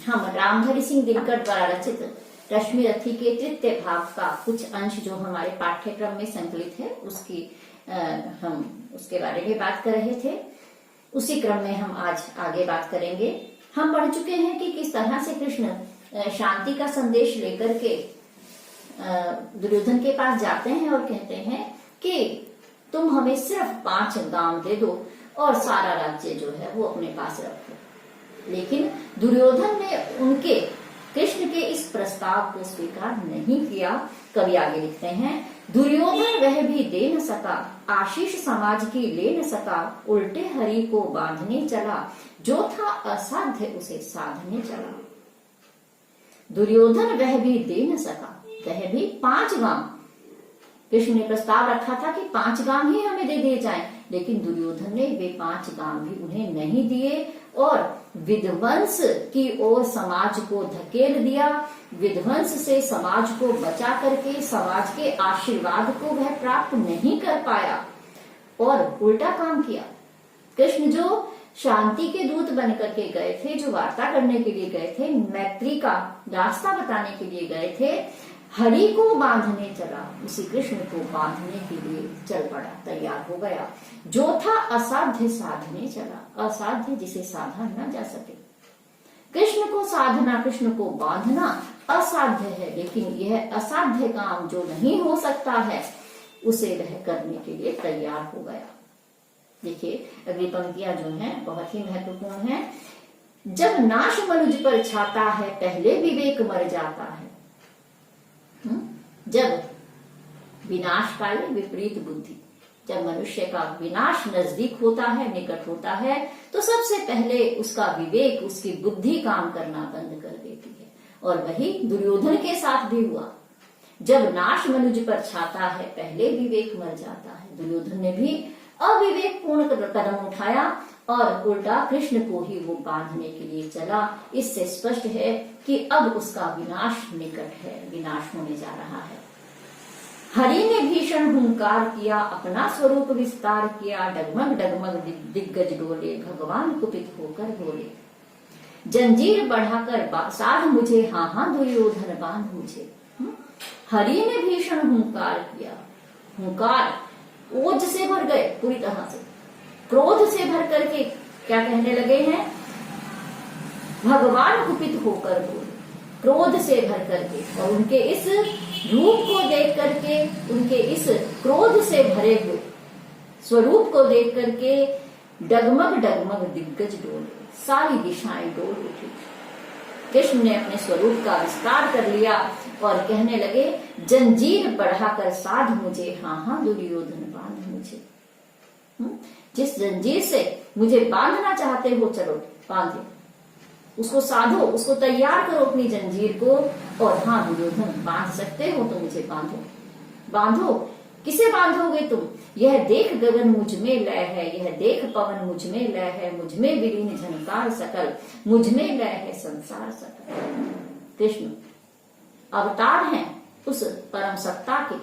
हम रामधारी सिंह दिनकर द्वारा रचित रश्मि रथी के तृतीय भाग का कुछ अंश जो हमारे पाठ्यक्रम में संकलित है हम उसके बारे में बात कर रहे थे। उसी क्रम में हम आज आगे बात करेंगे। हम पढ़ चुके हैं कि किस तरह से कृष्ण शांति का संदेश लेकर के दुर्योधन के पास जाते हैं और कहते हैं कि तुम हमें सिर्फ 5 गांव दे दो और सारा राज्य जो है वो अपने पास रखो। लेकिन दुर्योधन ने उनके कृष्ण के इस प्रस्ताव को स्वीकार नहीं किया। कवि आगे लिखते हैं, दुर्योधन वह भी दे न सका, आशीष समाज की ले न सका, उल्टे हरि को बांधने चला, जो था असाध्य उसे साधने चला। दुर्योधन वह भी दे न सका, वह भी 5 गांव, कृष्ण ने प्रस्ताव रखा था कि 5 गांव ही हमें दे दिए जाएं, लेकिन दुर्योधन ने वे 5 गांव भी उन्हें नहीं दिए और विध्वंस की ओर समाज को धकेल दिया। विध्वंस से समाज को बचा करके समाज के आशीर्वाद को वह प्राप्त नहीं कर पाया और उल्टा काम किया। कृष्ण जो शांति के दूत बन करके गए थे, जो वार्ता करने के लिए गए थे, मैत्री का रास्ता बताने के लिए गए थे, हरि को बांधने चला, उसी कृष्ण को बांधने के लिए चल पड़ा, तैयार हो गया। जो था असाध्य साधने चला, असाध्य जिसे साधा न जा सके। कृष्ण को साधना, कृष्ण को बांधना असाध्य है, लेकिन यह असाध्य काम जो नहीं हो सकता है उसे वह करने के लिए तैयार हो गया। देखिए अगली पंक्तियां जो हैं बहुत ही महत्वपूर्ण हैं। जब नाश मनुज पर छाता है, पहले विवेक मर जाता है। जब विनाश काले विपरीत बुद्धि, जब मनुष्य का विनाश नजदीक होता है, निकट होता है, तो सबसे पहले उसका विवेक, उसकी बुद्धि काम करना बंद कर देती है। और वही दुर्योधन के साथ भी हुआ। जब नाश मनुज पर छाता है, पहले विवेक मर जाता है। दुर्योधन ने भी अविवेक पूर्ण कदम उठाया और उल्टा कृष्ण को ही वो बांधने के लिए चला। इससे स्पष्ट है कि अब उसका विनाश निकट है, विनाश होने जा रहा है। हरि ने भीषण हुंकार किया, अपना स्वरूप विस्तार किया, डगमग डगमग दिग्गज डोले, भगवान कुपित होकर बोले, जंजीर बढ़ाकर साध मुझे, हाँ हाँ दुर्योधन बांध मुझे। हरि ने भीषण हुंकार किया, हुंकार ओज से भर गए, पूरी तरह से क्रोध से भर करके क्या कहने लगे हैं, भगवान कुपित होकर बोले, क्रोध से भर करके। और उनके इस रूप को देख करके, उनके इस क्रोध से भरे हुए स्वरूप को देख करके डगमग डगमग दिग्गज डोले, सारी दिशाएं डोल उठी। कृष्ण ने अपने स्वरूप का विस्तार कर लिया और कहने लगे, जंजीर बढ़ाकर साध मुझे, हाँ हाँ दुर्योधन बांध मुझे। जिस जंजीर से मुझे बांधना चाहते हो, चलो बांधो, उसको साधो, उसको तैयार करो अपनी जंजीर को। और हाँ दुर्योधन बांध सकते हो तो मुझे बांधो। बांधो, किसे बांधोगे तुम? यह देख गगन मुझ में लय है, यह देख पवन मुझ में लय है, मुझ में विलीन झनकार सकल, मुझ में लय है संसार सकल। कृष्ण अवतार हैं उस परम सत्ता के,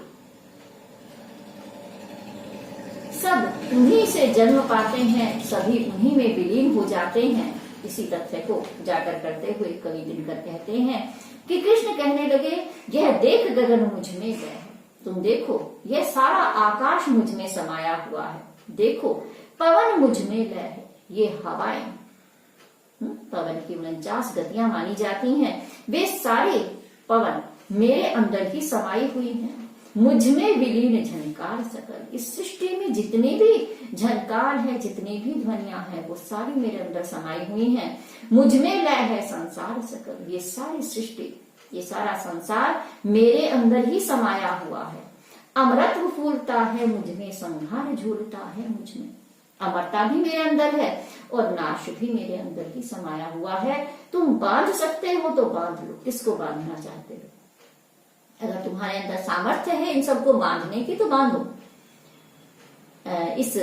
सब उन्हीं से जन्म पाते हैं, सभी उन्हीं में विलीन हो जाते हैं। इसी तथ्य को उजागर करते हुए कवि दिनकर कहते हैं कि कृष्ण कहने लगे, यह देख गगन मुझ में लय है, तुम देखो यह सारा आकाश मुझ में समाया हुआ है। देखो पवन मुझ में लय है, ये हवाएं, पवन की 49 गतियां मानी जाती हैं, वे सारे पवन मेरे अंदर ही समाई हुई हैं। मुझ में विलीन झनकार सकल, इस सृष्टि में जितनी भी झनकार है, जितनी भी ध्वनियां हैं, वो सारी मेरे अंदर समाई हुई हैं। मुझ में लय है संसार सकल, ये सारी सृष्टि, ये सारा संसार मेरे अंदर ही समाया हुआ है। अमरत्व फूलता है मुझ में, संहार झूलता है मुझ में। अमरता भी मेरे अंदर है और नाश भी मेरे अंदर ही समाया हुआ है। तुम बांध सकते हो तो बांध लो, किसको बांधना चाहते हो? अगर तुम्हारे अंदर सामर्थ्य है इन सबको बांधने की तो बांधो। इस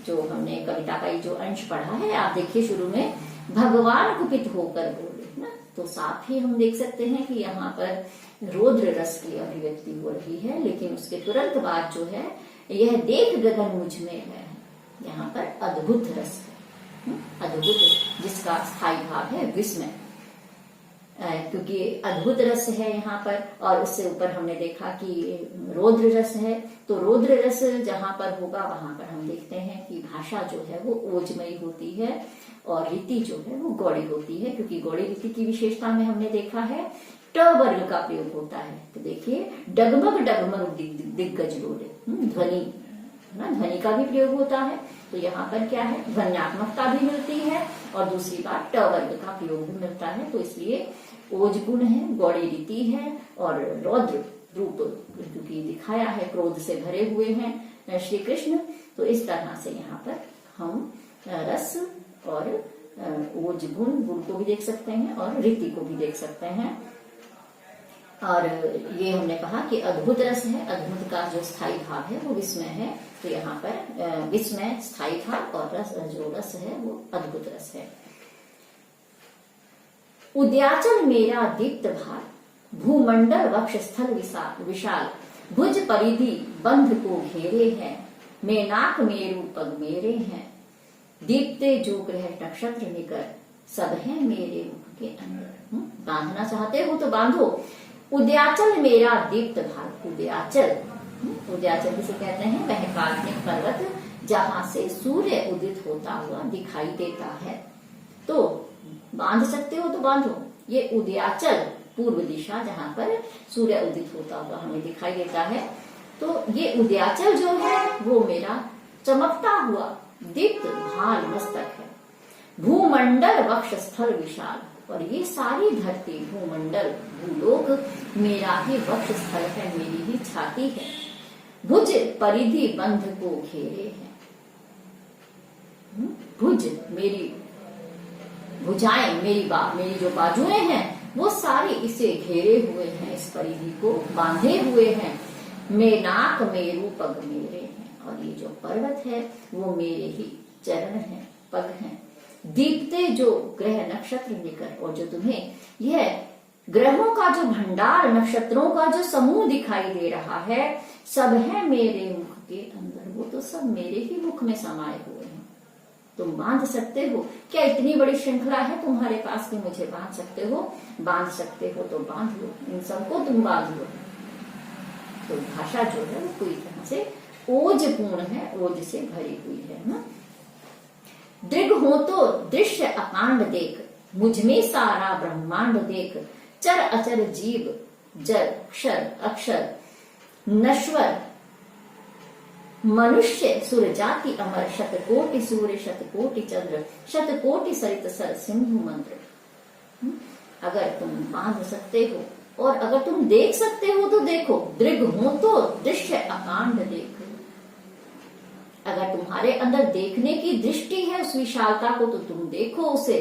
जो हमने कविता का जो अंश पढ़ा है, आप देखिए शुरू में भगवान कुपित होकर बोले ना, तो साथ ही हम देख सकते हैं कि यहाँ पर रौद्र रस की अभिव्यक्ति हो रही है, लेकिन उसके तुरंत बाद जो है यह देख गगन मुझ में है, यहाँ पर अद्भुत रस है, अद्भुत, जिसका स्थायी भाव है विस्मय। क्योंकि अद्भुत रस है यहाँ पर, और उससे ऊपर हमने देखा कि रौद्र रस है। तो रौद्र रस जहाँ पर होगा वहां पर हम देखते हैं कि भाषा जो है वो ओजमयी होती है और रीति जो है वो गौड़ी होती है, क्योंकि गौड़ी रीति की विशेषता में हमने देखा है ट वर्ग का प्रयोग होता है। तो देखिए डगमग डगमग दिग्गज लोले, ध्वनि ना, ध्वनि का भी प्रयोग होता है। तो यहाँ पर क्या है, ध्वन्यात्मकता भी मिलती है और दूसरी बात ट वर्ग का प्रयोग भी मिलता है। तो इसलिए ओज गुण है, गौड़ी रीति है और रौद्र रूप क्योंकि दिखाया है, क्रोध से भरे हुए हैं श्री कृष्ण। तो इस तरह से यहाँ पर हम रस और ओज गुण को भी देख सकते हैं और रीति को भी देख सकते हैं। और ये हमने कहा कि अद्भुत रस है, अद्भुत का जो स्थायी भाव है वो विस्मय है। तो यहाँ पर विस्मय स्थायी भाव और रस जो रस है वो अद्भुत रस है। उद्याचल मेरा दीप्त भार, भूमंडल वक्ष स्थल विशाल, भुज परिधि बंध को घेरे हैं, मेनाक मेरु पग मेरे हैं, दीप्ते जो ग्रह नक्षत्र निकर, सब है मेरे मुख के अंदर। बांधना चाहते हो तो बांधो। उद्याचल मेरा दीप्त भार, उद्याचल, उद्याचल किसे कहते हैं, वह काल्पनिक पर्वत जहां से सूर्य उदित होता हुआ दिखाई देता है। तो बांध सकते हो तो बांधो। ये उद्याचल पूर्व दिशा जहां पर सूर्य उदित होता हुआ हमें दिखाई देता है। तो ये उद्याचल जो है वो मेरा चमकता हुआ दीप्त भाल मस्तक है। भूमंडल वक्ष स्थल विशाल, और ये सारी धरती, भूमंडल, भूलोक मेरा ही वक्ष स्थल है, मेरी ही छाती है। भुज परिधि बंध को घेरे हैं, भुज मेरी भुजाएं, मेरी जो बाजुएं हैं वो सारी इसे घेरे हुए हैं, इस परिधि को बांधे हुए हैं। मेनाक मेरु पग मेरे हैं, और ये जो पर्वत है वो मेरे ही चरण हैं, पग हैं। दीप्ते जो ग्रह नक्षत्र निकर, और जो तुम्हें यह ग्रहों का जो भंडार, नक्षत्रों का जो समूह दिखाई दे रहा है, सब है मेरे मुख के अंदर, वो तो सब मेरे ही मुख में समाये हुए हैं। तुम बांध सकते हो क्या? इतनी बड़ी श्रृंखला है तुम्हारे पास कि मुझे बांध सकते हो? बांध सकते हो तो बांध लो, इन सबको तुम बांध लो। तो भाषा जो है वो पूरी तरह से ओज पूर्ण है, ओज से भरी हुई है ना। दृढ़ हो तो दृश्य अकांड देख, मुझमें सारा ब्रह्मांड देख, चर अचर जीव जर क्षर अक्षर नश्वर, मनुष्य सुर जाति अमर, शतकोटि सूर्य शतकोटि चंद्र, शतकोटि सरित सर सिंधु मंत्र। अगर तुम बांध सकते हो और अगर तुम देख सकते हो तो देखो। दृढ़ हो तो दृश्य अकांड देख, अगर तुम्हारे अंदर देखने की दृष्टि है उस विशालता को तो तुम देखो उसे।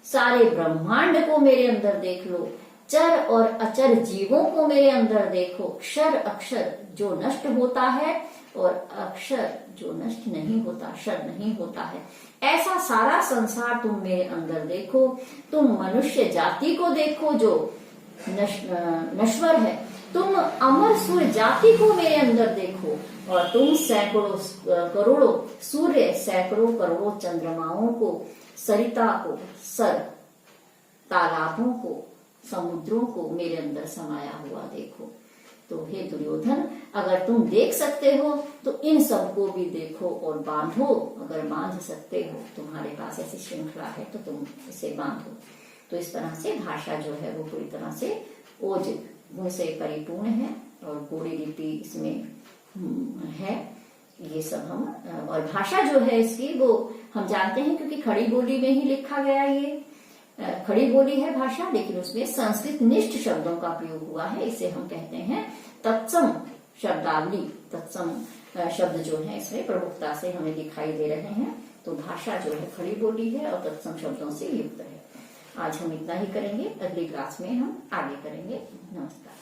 सारे ब्रह्मांड को मेरे अंदर देख लो, चर और अचर जीवों को मेरे अंदर देखो, क्षर अक्षर जो नष्ट होता है और अक्षर जो नष्ट नहीं होता, क्षर नहीं होता है, ऐसा सारा संसार तुम मेरे अंदर देखो। तुम मनुष्य जाति को देखो जो नश्वर है, तुम अमर सूर्य जाति को मेरे अंदर देखो, और तुम सैकड़ों करोड़ों सूर्य, सैकड़ों करोड़ों चंद्रमाओं को, सरिता को, सर तालाबों को, समुद्रों को मेरे अंदर समाया हुआ देखो। तो हे दुर्योधन, अगर तुम देख सकते हो तो इन सबको भी देखो और बांधो। अगर बांध सकते हो, तुम्हारे पास ऐसी श्रृंखला है तो तुम इसे बांधो। तो इस तरह से भाषा जो है वो पूरी तरह से ओज गुण से परिपूर्ण है और गौड़ी लिपि इसमें है। ये सब हम, और भाषा जो है इसकी वो हम जानते हैं क्योंकि खड़ी बोली में ही लिखा गया। ये खड़ी बोली है भाषा, लेकिन उसमें संस्कृत निष्ठ शब्दों का प्रयोग हुआ है। इसे हम कहते हैं तत्सम शब्दावली। तत्सम शब्द जो है इसमें प्रमुखता से हमें दिखाई दे रहे हैं। तो भाषा जो है खड़ी बोली है और तत्सम शब्दों से युक्त है। आज हम इतना ही करेंगे, अगली क्लास में हम आगे करेंगे। नमस्कार।